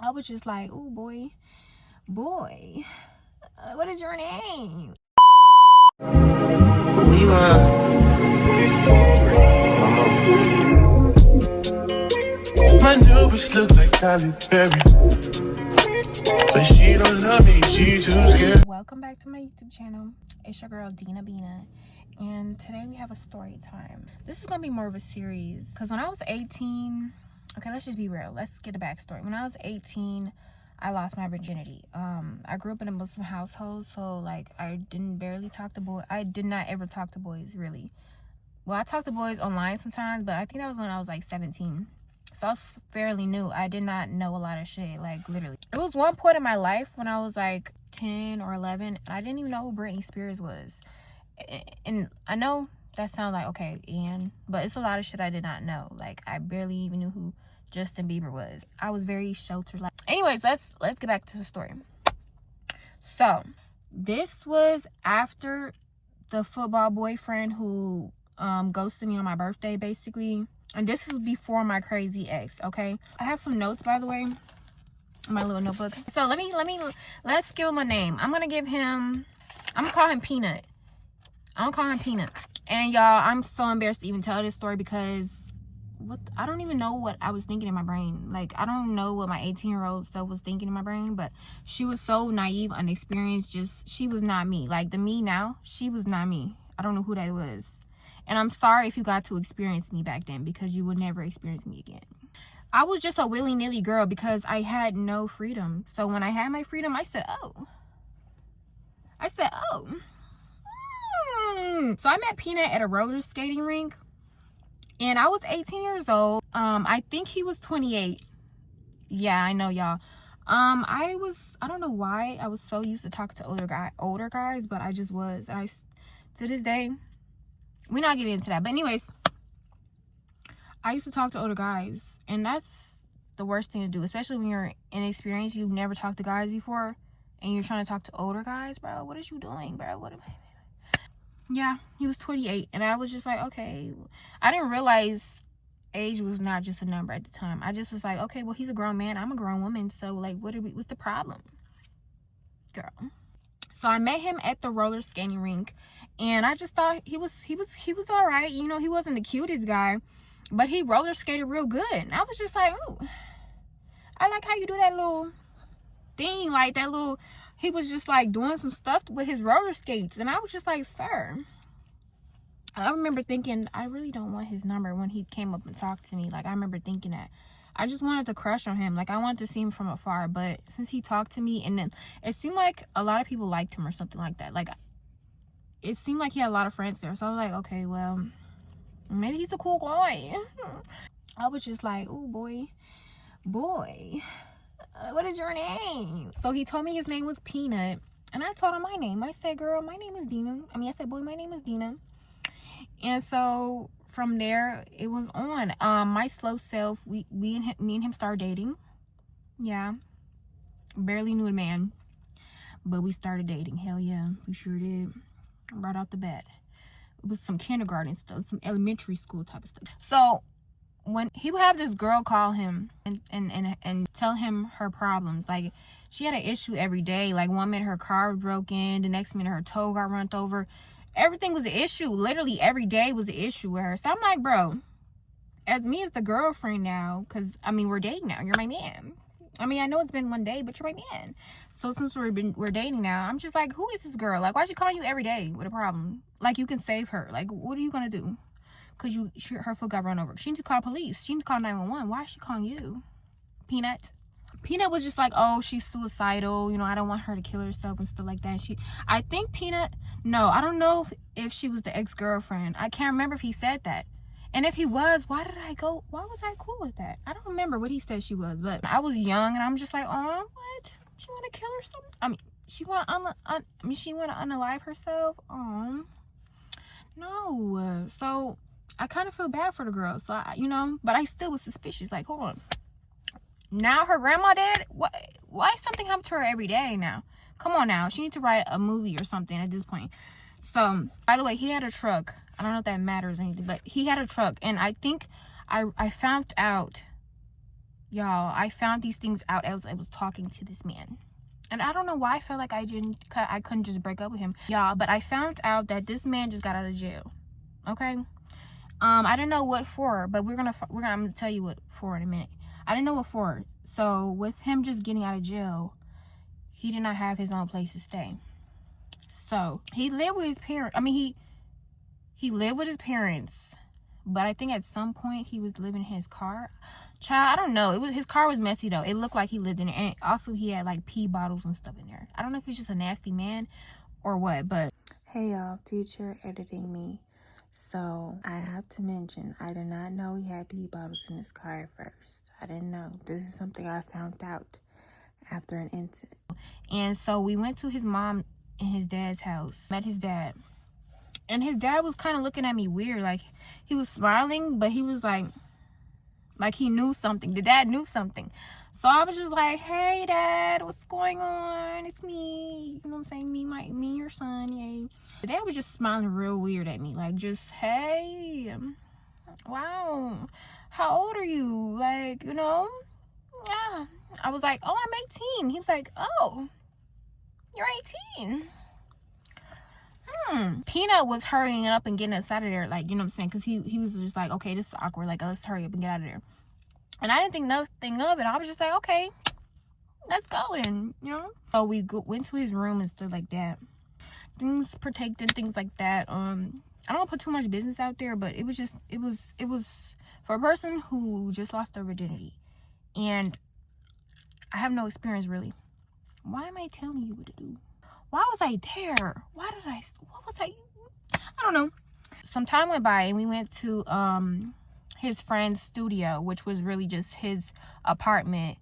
I was just like, oh boy, what is your name? We my new bitch look like Tyler Perry, but she don't love me, she too scared. Welcome back to my YouTube channel. It's your girl Dina Bina, and today we have a story time. This is gonna be more of a series because when I was 18, okay, let's just be real. Let's get a backstory. When I was 18, I lost my virginity. I grew up in a Muslim household, so like I barely talk to boys. I did not ever talk to boys, really. Well, I talked to boys online sometimes, but I think that was when I was like 17. So I was fairly new. I did not know a lot of shit, like literally. It was one point in my life when I was like 10 or 11, and I didn't even know who Britney Spears was. And I know that sounds like, okay, Ian, but it's a lot of shit I did not know. Like, I barely even knew who Justin Bieber was. I was very sheltered. Like, anyways, let's get back to the story. So, this was after the football boyfriend who ghosted me on my birthday, basically. And this is before my crazy ex, okay? I have some notes, by the way, in my little notebook. So let's give him a name. I'm gonna call him Peanut. And y'all, I'm so embarrassed to even tell this story because I don't even know what I was thinking in my brain. Like, I don't know what my 18-year-old self was thinking in my brain, but she was so naive, unexperienced. She was not me. Like, the me now, she was not me. I don't know who that was. And I'm sorry if you got to experience me back then, because you would never experience me again. I was just a willy-nilly girl because I had no freedom. So when I had my freedom, I said, oh. So I met Peanut at a roller skating rink. And I was 18 years old. I think he was 28. Yeah, I know, y'all. I don't know why I was so used to talking to older guys, but I just was. To this day, we're not getting into that. But anyways, I used to talk to older guys, and that's the worst thing to do, especially when you're inexperienced. You've never talked to guys before, and you're trying to talk to older guys, bro. What is you doing, bro? Yeah, he was 28, and I was just like, okay. I didn't realize age was not just a number at the time. I just was like, okay, well, he's a grown man. I'm a grown woman, so like, what's the problem, girl? So I met him at the roller skating rink, and I just thought he was all right. You know, he wasn't the cutest guy, but he roller skated real good. And I was just like, ooh, I like how you do that little thing, like that little. He was just like doing some stuff with his roller skates, and I was just like, sir. I remember thinking, I really don't want his number when he came up and talked to me. Like, I remember thinking that. I just wanted to crush on him. Like, I wanted to see him from afar. But since he talked to me, and then it seemed like a lot of people liked him or something like that. Like, it seemed like he had a lot of friends there. So I was like, okay, well, maybe he's a cool guy. I was just like, oh, boy, what is your name? So he told me his name was Peanut. And I told him my name. I said, girl, my name is Dina. I said, boy, my name is Dina. And so from there, it was on. My slow self, me and him started dating. Yeah. Barely knew the man, but we started dating. Hell yeah, we sure did. Right off the bat. It was some kindergarten stuff, some elementary school type of stuff. So when he would have this girl call him and tell him her problems, like she had an issue every day. Like, one minute her car was broken, the next minute her toe got run over. Everything was an issue. Literally every day was an issue with her. So I'm like, bro, as the girlfriend now, because I mean, we're dating now, you're my man. I mean, I know it's been one day, but you're my man. So since we're dating now, I'm just like, who is this girl? Like, why is she calling you every day with a problem? Like, you can save her. Like, what are you gonna do? Because her foot got run over. She needs to call police. She needs to call 911. Why is she calling you? Peanut was just like, oh, she's suicidal. You know, I don't want her to kill herself and stuff like that. I think Peanut, no, I don't know if she was the ex-girlfriend. I can't remember if he said that. And if he was, why was I cool with that? I don't remember what he said she was, but I was young and I'm just like, oh, what? She want to kill herself? I mean, she want to unalive herself? Oh, no. So I kind of feel bad for the girl. So, but I still was suspicious. Like, hold on. Now her grandma dead? Why something happened to her every day now? Come on now. She needs to write a movie or something at this point. So, by the way, he had a truck. I don't know if that matters or anything, but he had a truck. And I think I found out Y'all, I found these things out as I was talking to this man. And I don't know why I felt like I couldn't just break up with him. Y'all, but I found out that this man just got out of jail. Okay? I didn't know what for, but I'm gonna tell you what for in a minute. I didn't know what for. So with him just getting out of jail, he did not have his own place to stay. So he lived with his parents. I mean, he lived with his parents, but I think at some point he was living in his car. Child, I don't know. His car was messy though. It looked like he lived in it, and also he had like pee bottles and stuff in there. I don't know if he's just a nasty man or what, but hey y'all, future editing me. So I have to mention, I did not know he had pee bottles in his car at first. I didn't know. This is something I found out after an incident. And so we went to his mom and his dad's house, met his dad. And his dad was kind of looking at me weird. Like, he was smiling, but he was like he knew something. The dad knew something. So I was just like, hey, Dad, what's going on? It's me. You know what I'm saying? Me and your son, yay. The dad was just smiling real weird at me. Like, just, hey, wow, how old are you? Like, you know, yeah. I was like, oh, I'm 18. He was like, oh, you're 18. Peanut was hurrying up and getting us out of there, like, you know what I'm saying, because he was just like, okay, this is awkward, like, let's hurry up and get out of there. And I didn't think nothing of it. I was just like, okay, let's go then, you know. So we went to his room and stuff like that, things protected, things like that. I don't want to put too much business out there, but it was for a person who just lost their virginity, and I have no experience really. Why am I telling you what to do? Why was I there? What was I don't know. Some time went by and we went to his friend's studio, which was really just his apartment,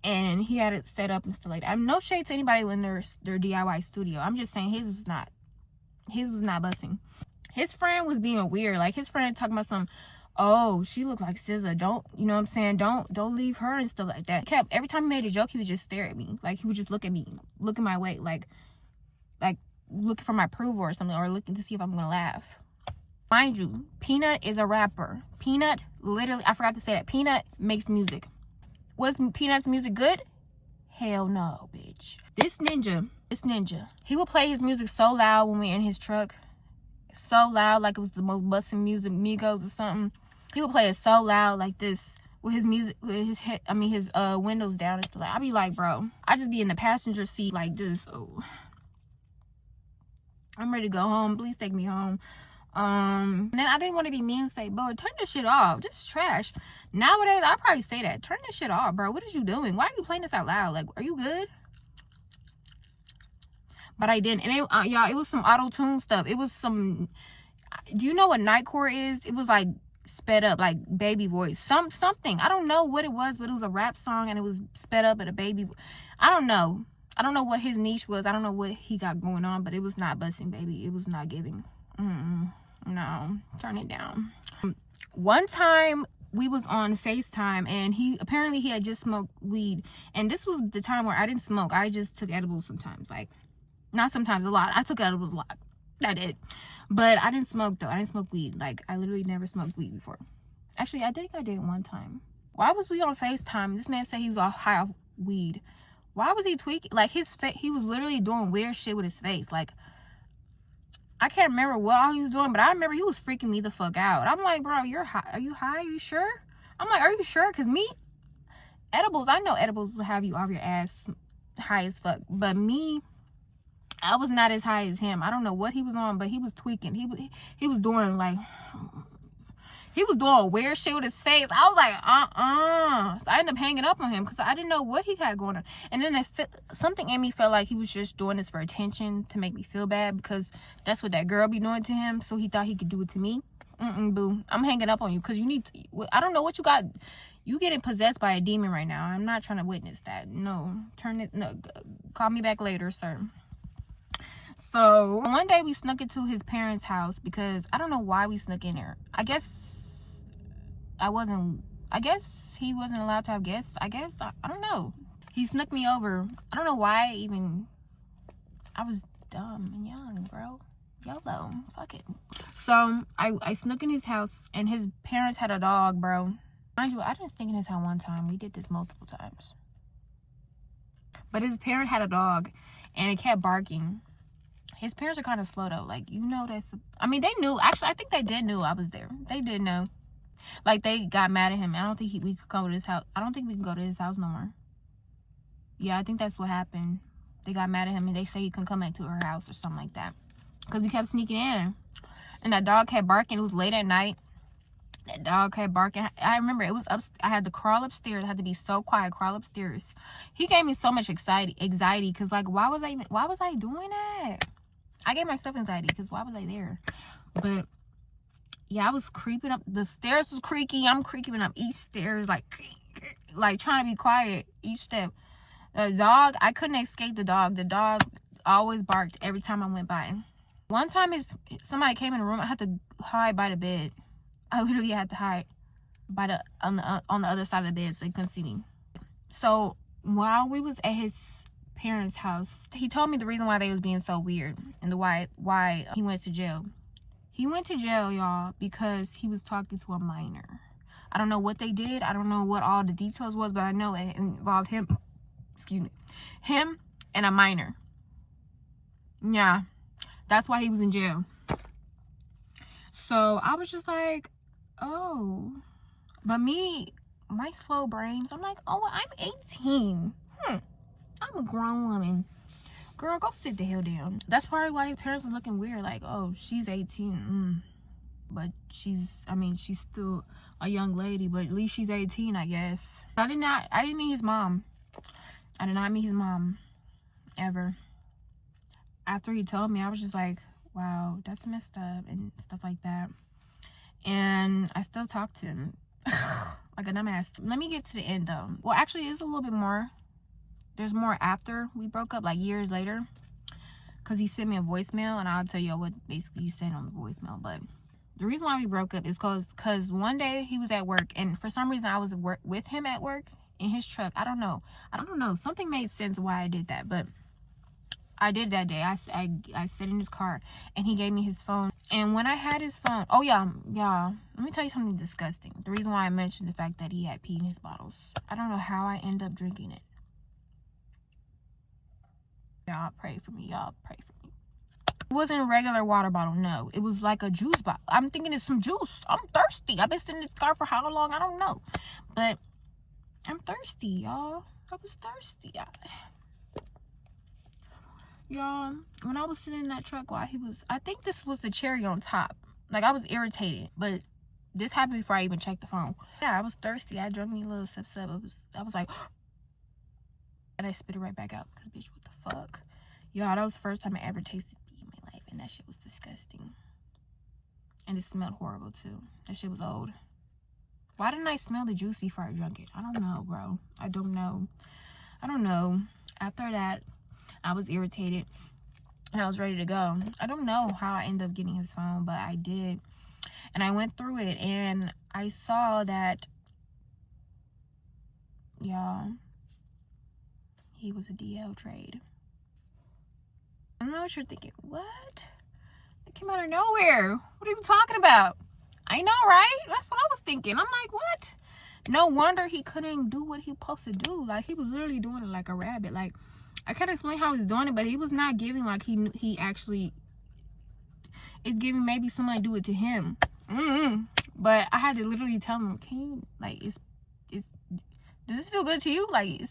and he had it set up and stuff like that. I'm no shade to anybody in their DIY studio. I'm just saying his was not busting. His friend was being weird. Like, his friend talking about some, oh, she looked like SZA. Don't, you know what I'm saying? Don't leave her and stuff like that. Every time he made a joke, he would just stare at me. Like, he would just look at me, looking my way, like looking for my approval or something, or looking to see if I'm gonna laugh. Mind you, Peanut is a rapper. Peanut, literally, I forgot to say that. Peanut makes music. Was Peanut's music good? Hell no, bitch. This ninja, he would play his music so loud when we were in his truck. So loud, like it was the most busting music, Migos or something. He would play it so loud like this with his music, with his his windows down and stuff. Like, I'd be like, bro, I just be in the passenger seat like this. Oh, I'm ready to go home. Please take me home. And then I didn't want to be mean and say, bro, turn this shit off. This is trash. Nowadays, I'll probably say that. Turn this shit off, bro. What is you doing? Why are you playing this out loud? Like, are you good? But I didn't. And y'all, it was some auto-tune stuff. It was some, do you know what Nightcore is? It was like sped up, like baby voice. Something. I don't know what it was, but it was a rap song and it was sped up at a baby. I don't know. I don't know what his niche was. I don't know what he got going on, but it was not busting, baby. It was not giving. No, turn it down. One time we was on FaceTime and he had just smoked weed, and this was the time where I didn't smoke. I just took edibles sometimes, like, not sometimes, a lot. I took edibles a lot. I did, but I didn't smoke though. I didn't smoke weed. Like, I literally never smoked weed before. Actually, I think I did one time. Why was we on FaceTime? This man said he was all high off weed. Why was he tweaking? Like, his face, he was literally doing weird shit with his face. Like, I can't remember what all he was doing, but I remember he was freaking me the fuck out. I'm like, bro, you're high. Are you high? Are you sure? I'm like, are you sure? Because me, edibles, I know edibles will have you off your ass high as fuck. But me, I was not as high as him. I don't know what he was on, but he was tweaking. He was doing like, he was doing weird shit with his face. I was like, So I ended up hanging up on him because I didn't know what he had going on. And then something in me felt like he was just doing this for attention, to make me feel bad, because that's what that girl be doing to him. So he thought he could do it to me. Boo. I'm hanging up on you because you need to, I don't know what you got. You getting possessed by a demon right now. I'm not trying to witness that. No. Call me back later, sir. So one day we snuck into his parents' house because I don't know why we snuck in there. I guess he wasn't allowed to have guests. I don't know. He snuck me over. I don't know why even. I was dumb and young, bro. YOLO. Fuck it. So I snuck in his house, and his parents had a dog, bro. Mind you, I didn't sneak in his house one time. We did this multiple times. But his parent had a dog, and it kept barking. His parents are kind of slow, though. Like, you know, I mean, they knew. Actually, I think they did know I was there. They did know. Like, they got mad at him. I don't think we could come to his house. I don't think we can go to his house no more. Yeah, I think that's what happened. They got mad at him, and they say he couldn't come back to her house or something like that. Because we kept sneaking in. And that dog kept barking. It was late at night. That dog kept barking. I remember it was up. I had to crawl upstairs. I had to be so quiet, crawl upstairs. He gave me so much anxiety because, like, why was I doing that? I gave myself anxiety because why was I there? But yeah, I was creeping up. The stairs was creaky. I'm creeping up each stairs, like trying to be quiet each step. The dog, I couldn't escape the dog. The dog always barked every time I went by. One time somebody came in the room. I had to hide by the bed. I literally had to hide on the other side of the bed so he couldn't see me. So while we was at his parents' house, he told me the reason why they was being so weird and why he went to jail. He went to jail, y'all, because he was talking to a minor. I don't know what they did. I don't know what all the details was, but I know it involved him and a minor. Yeah, that's why he was in jail. So I was just like, oh. But me, my slow brains, I'm like, oh, I'm 18. I'm a grown woman. Girl, go sit the hell down. That's probably why his parents was looking weird. Like, oh, she's 18. But she's still a young lady. But at least she's 18, I guess. I didn't meet his mom. I did not meet his mom. Ever. After he told me, I was just like, wow, that's messed up and stuff like that. And I still talk to him. Like a dumbass. Let me get to the end, though. Well, actually, it's a little bit more. There's more after we broke up, like years later, because he sent me a voicemail, and I'll tell you what basically he said on the voicemail. But the reason why we broke up is because one day he was at work, and for some reason I was with him at work in his truck. I don't know. Something made sense why I did that, but I did that day. I sat in his car, and he gave me his phone. And when I had his phone, oh yeah, let me tell you something disgusting. The reason why I mentioned the fact that he had pee in his bottles. I don't know how I ended up drinking it. Y'all pray for me. It wasn't a regular water bottle, no. It was like a juice bottle. I'm thinking it's some juice. I'm thirsty. I've been sitting in this car for how long? I don't know. But I'm thirsty, y'all. I was thirsty. Y'all, when I was sitting in that truck while I think this was the cherry on top. Like, I was irritated. But this happened before I even checked the phone. Yeah, I was thirsty. I drank me a little sip. I was like... And I spit it right back out because, bitch, what the fuck? Y'all, that was the first time I ever tasted pee in my life, and that shit was disgusting. And it smelled horrible, too. That shit was old. Why didn't I smell the juice before I drank it? I don't know, bro. I don't know. After that, I was irritated, and I was ready to go. I don't know how I ended up getting his phone, but I did. And I went through it, and I saw that, y'all, he was a DL trade. I don't know what you're thinking. What? It came out of nowhere. What are you talking about? I know, right? That's what I was thinking. I'm like, what? No wonder he couldn't do what he supposed to do. Like, he was literally doing it like a rabbit. Like, I can't explain how he's doing it, but he was not giving like he actually... It's giving maybe somebody do it to him. But I had to literally tell him, can you, like, does this feel good to you? Like,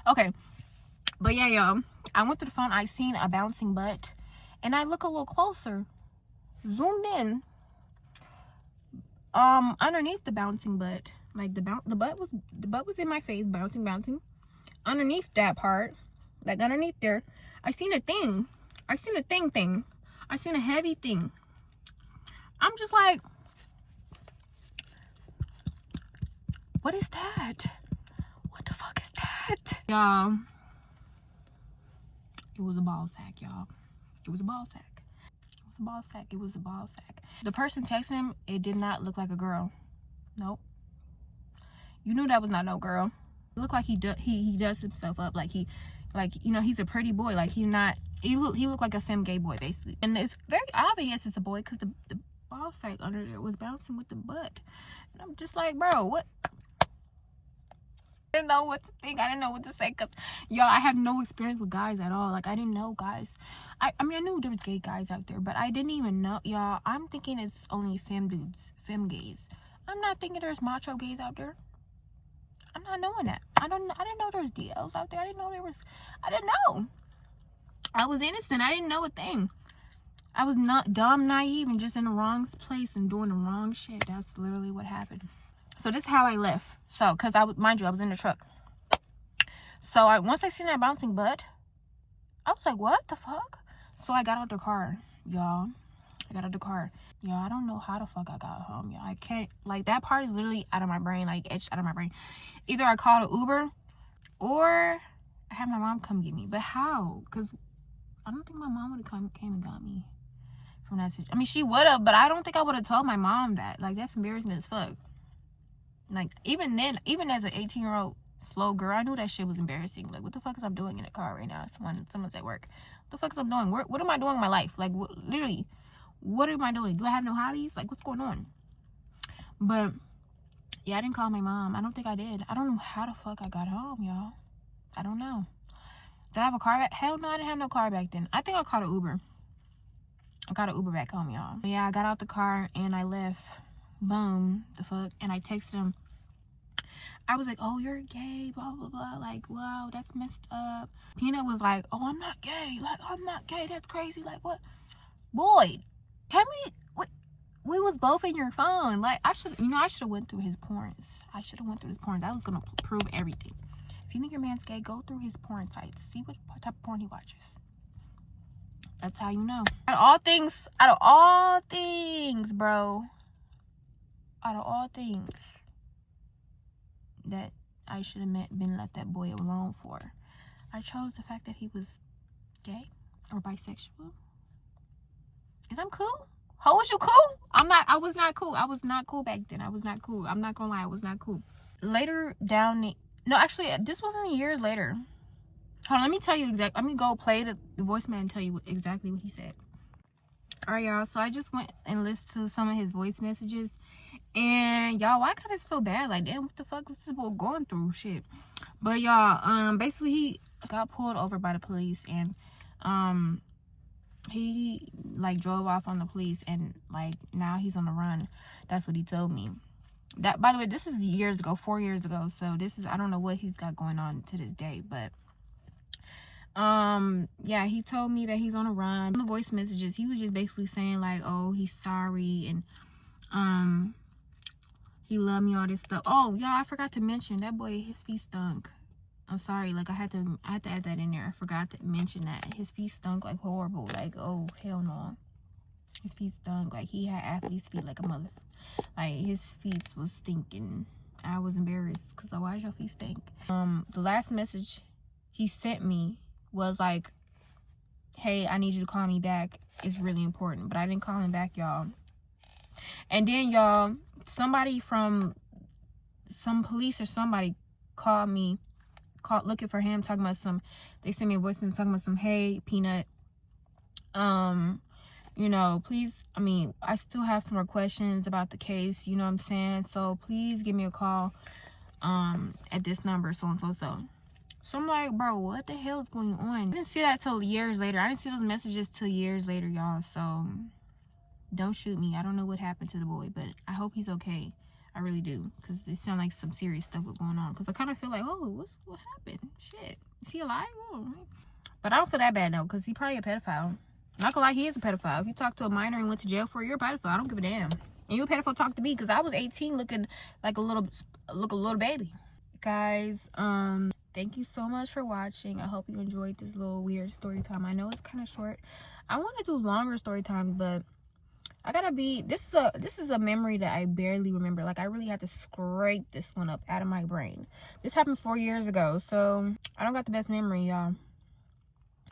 okay. But yeah, y'all, I went to the phone. I seen a bouncing butt, and I look a little closer, zoomed in, underneath the bouncing butt, like the butt was in my face, bouncing. Underneath that part, like underneath there, I seen a thing. I seen a heavy thing. I'm just like, what is that? What the fuck is that? Y'all, it was a ball sack, y'all. It was a ball sack. The person texting him, it did not look like a girl. Nope. You knew that was not no girl. It looked like he does himself up like he's a pretty boy. Like, he's not. He looked like a femme gay boy, basically. And it's very obvious it's a boy because ball sack under there was bouncing with the butt. And I'm just like, bro, what? I didn't know what to think. I didn't know what to say because, y'all, I have no experience with guys at all. Like, I didn't know guys. I mean, I knew there was gay guys out there, but I didn't even know, y'all. I'm thinking it's only femme dudes, femme gays. I'm not thinking there's macho gays out there. I'm not knowing that. I didn't know there was DLs out there. I didn't know. I was innocent. I didn't know a thing. I was not dumb, naive, and just in the wrong place and doing the wrong shit. That's literally what happened. So this is how I left. So, because mind you, I was in the truck. So once I seen that bouncing butt, I was like, what the fuck? So I got out the car, y'all. Y'all, I don't know how the fuck I got home, y'all. I can't, like, that part is literally out of my brain, like, etched out of my brain. Either I called an Uber or I had my mom come get me. But how? Because I don't think my mom would have came and got me from that situation. I mean, she would have, but I don't think I would have told my mom that. Like, that's embarrassing as fuck. Like, even then, even as an 18-year-old slow girl, I knew that shit was embarrassing. Like, what the fuck is I doing in the car right now? Someone's at work. What the fuck is I doing? What am I doing in my life? Like, literally, what am I doing? Do I have no hobbies? Like, what's going on? But yeah, I didn't call my mom. I don't think I did. I don't know how the fuck I got home, y'all. I don't know. Did I have a car back? Hell no, I didn't have no car back then. I think I called an Uber. I got an Uber back home, y'all. Yeah, I got out the car and I left. Boom, the fuck. And I texted him. I was like, oh, you're gay, blah, blah, blah. Like, wow, that's messed up. Peanut was like, oh, I'm not gay. Like, I'm not gay. That's crazy. Like, what? Boy, we was both in your phone. Like, I should have went through his porns. I was going to prove everything. If you think your man's gay, go through his porn sites. See what type of porn he watches. That's how you know. Out of all things, bro. Out of all things that I should have been left that boy alone for, I chose the fact that he was gay or bisexual. Is I'm cool? How was you cool? I was not cool. I was not cool back then. I was not cool. I'm not gonna lie, I was not cool. Later down no, actually, this wasn't years later. Hold on, let me tell you exactly. Let me go play the voicemail and tell you exactly what he said. All right, y'all. So I just went and listened to some of his voice messages. And y'all, I kind of feel bad. Like, damn, what the fuck was this boy going through? Shit. But y'all, basically he got pulled over by the police, and he like drove off on the police, and like now he's on the run. That's what he told me. That, by the way, this is years ago, 4 years ago. So this is, I don't know what he's got going on to this day, but yeah, he told me that he's on a run. In the voice messages, he was just basically saying like, oh, he's sorry, and he loved me, all this stuff. Oh, y'all, I forgot to mention that boy, his feet stunk. I'm sorry, like I had to add that in there. I forgot to mention that his feet stunk like horrible. Like, oh hell no, his feet stunk. Like, he had athlete's feet like a mother. Like, his feet was stinking. I was embarrassed because like, why does your feet stink? The last message he sent me was like, hey, I need you to call me back. It's really important. But I didn't call him back, y'all. And then, y'all, somebody from some police or somebody called me, looking for him, talking about they sent me a voicemail talking about hey, Peanut, you know, please, I mean, I still have some more questions about the case, you know what I'm saying? So please give me a call at this number, so and so. So I'm like, bro, what the hell is going on? I didn't see that till years later. I didn't see those messages till years later, y'all. So don't shoot me. I don't know what happened to the boy, but I hope he's okay. I really do, because it sounds like some serious stuff was going on. Because I kind of feel like, oh, what happened? Shit, is he alive? Oh. But I don't feel that bad though, because he probably a pedophile. Not gonna lie, he is a pedophile. If you talk to a minor and went to jail for it, you're a pedophile. I don't give a damn. And you a pedophile, talk to me, because I was 18, looking like a little baby. Guys, thank you so much for watching. I hope you enjoyed this little weird story time. I know it's kind of short. I want to do longer story time, but I gotta be, this is a memory that I barely remember. Like, I really had to scrape this one up out of my brain. This happened 4 years ago, so I don't got the best memory, y'all.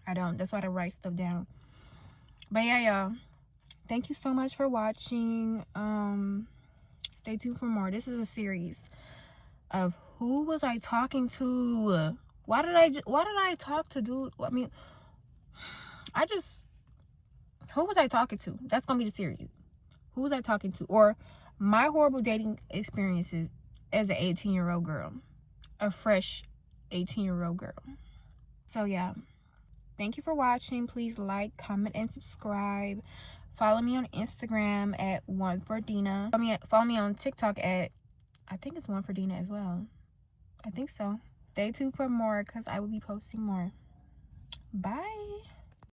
I don't. That's why I write stuff down. But yeah, y'all, thank you so much for watching. Stay tuned for more. This is a series of who was I talking to? Why did I talk to dude? I mean, who was I talking to? That's gonna be the series. Who was I talking to? Or my horrible dating experiences as an 18-year-old girl. A fresh 18-year-old girl. So yeah. Thank you for watching. Please like, comment, and subscribe. Follow me on Instagram at 1for-Dina. Follow me on TikTok at, I think it's 1for-Dina as well. I think so. Stay tuned for more because I will be posting more. Bye.